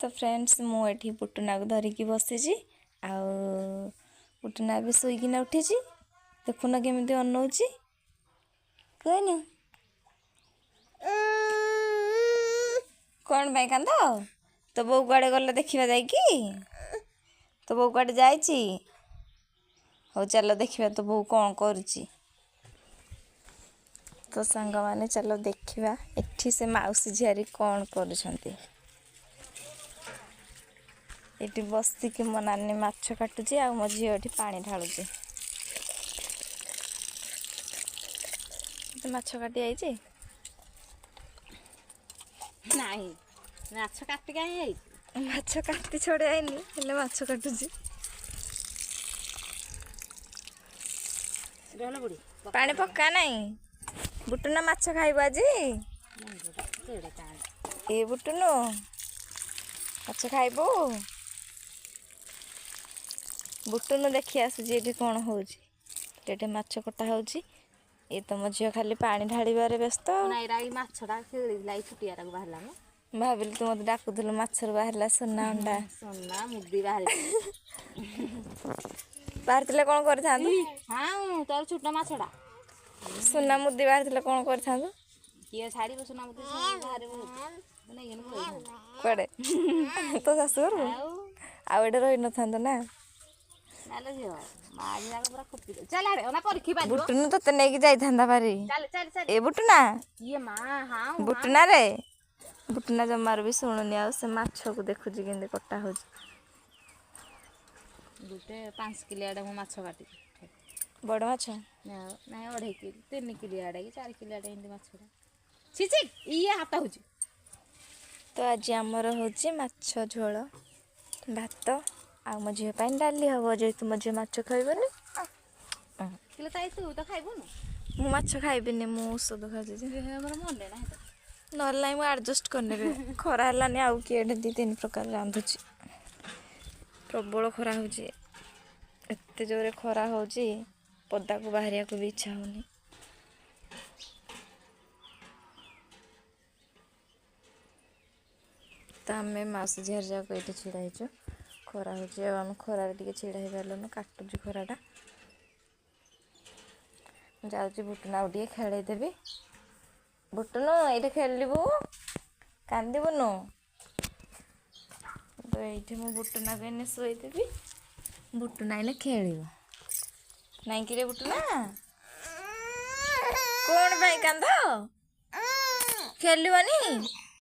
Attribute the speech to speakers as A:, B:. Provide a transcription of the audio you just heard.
A: तो फ्रेंड्स मुझे बुटुना को धरिकी बसी बुटुना भी शोकिना उठी देखुन केमी अनौची कहना कौन पाई कांद तो बो कुआड़े गला देखा जाकि तो बो कुआड़े जाइए हो चलो देखा तो बो कौन करुच्ची तो सांग माने चलो देखा एठी से माउसी झियारी कौन करुछंती एटी बसिकी मो नानी माछ काटुची आ मो झील एटी पानी ढालुची माछ काटी आई
B: नहीं माछ काटी आई
A: माछ काटी छोड़े आईनी हेले माछ काटुची पानी पक्का नहीं बुटुना माछ खाइब आज ए बुटुनु माछ खाइबू बुटुनु देखी आसुची ये कौन होटे माछ कटा होची ये तुम झील खाली पानी ढाड़बार व्यस्त
B: छुटिया बाहर
A: भाविली तू मत डाकुलु मछर बाहर सोना अंडा
B: सोना मुदी बाहर
A: बाहर कौन कर
B: हाँ तोर छोट माछड़ा
A: सोना मुदी बाहर कौन कर
B: किए छाड़ी सोना मुदी
A: कड़े तो शाशुर आउ रही न था ना बुटुनु तो नहीं जाता पारी ए बुटुना बुटुना रे बुटुना जमार भी शुणुनि आ माछ को देखुची के कटा हो
B: गोटे 5 किलो आड़े मु माछ काटी
A: बड़ माछ
B: ना 2.5 किलो 3 किलो आड़े कि 4 किलो आड़े हिंदी माछ छी छी ये हाथ हो
A: तो आज आमर होची माछ झोल भात आ मो झील पाई डाली हम जेहेतु मो झील माछ खाइबनी
B: किलो ताई तू तो खाइबुनु
A: मु माछ खाइबिनी मु औषध खाई
B: हमर मन ले ना
A: नल्ला मुझे आडजस्ट करने खरा है आउ किए 2-3 प्रकार रांधुची प्रबल खरा होची एते जोरे खरा होची पदा को बाहरिया को भी इच्छा होनी तो आम मास झीर जाक ये छिड़ा हो खरा होची आम खरार टे छिड़ा हो पार्लुन काटुची खराटा जाऊँगी बुटुना टे खेलदेवी बुटुनु ये खेलबू कांदबुनु तो ये मो बुटुना को शोदेवी बुटुना इने खेल नाई कि बुटुना कौन भाई कांद खेलनी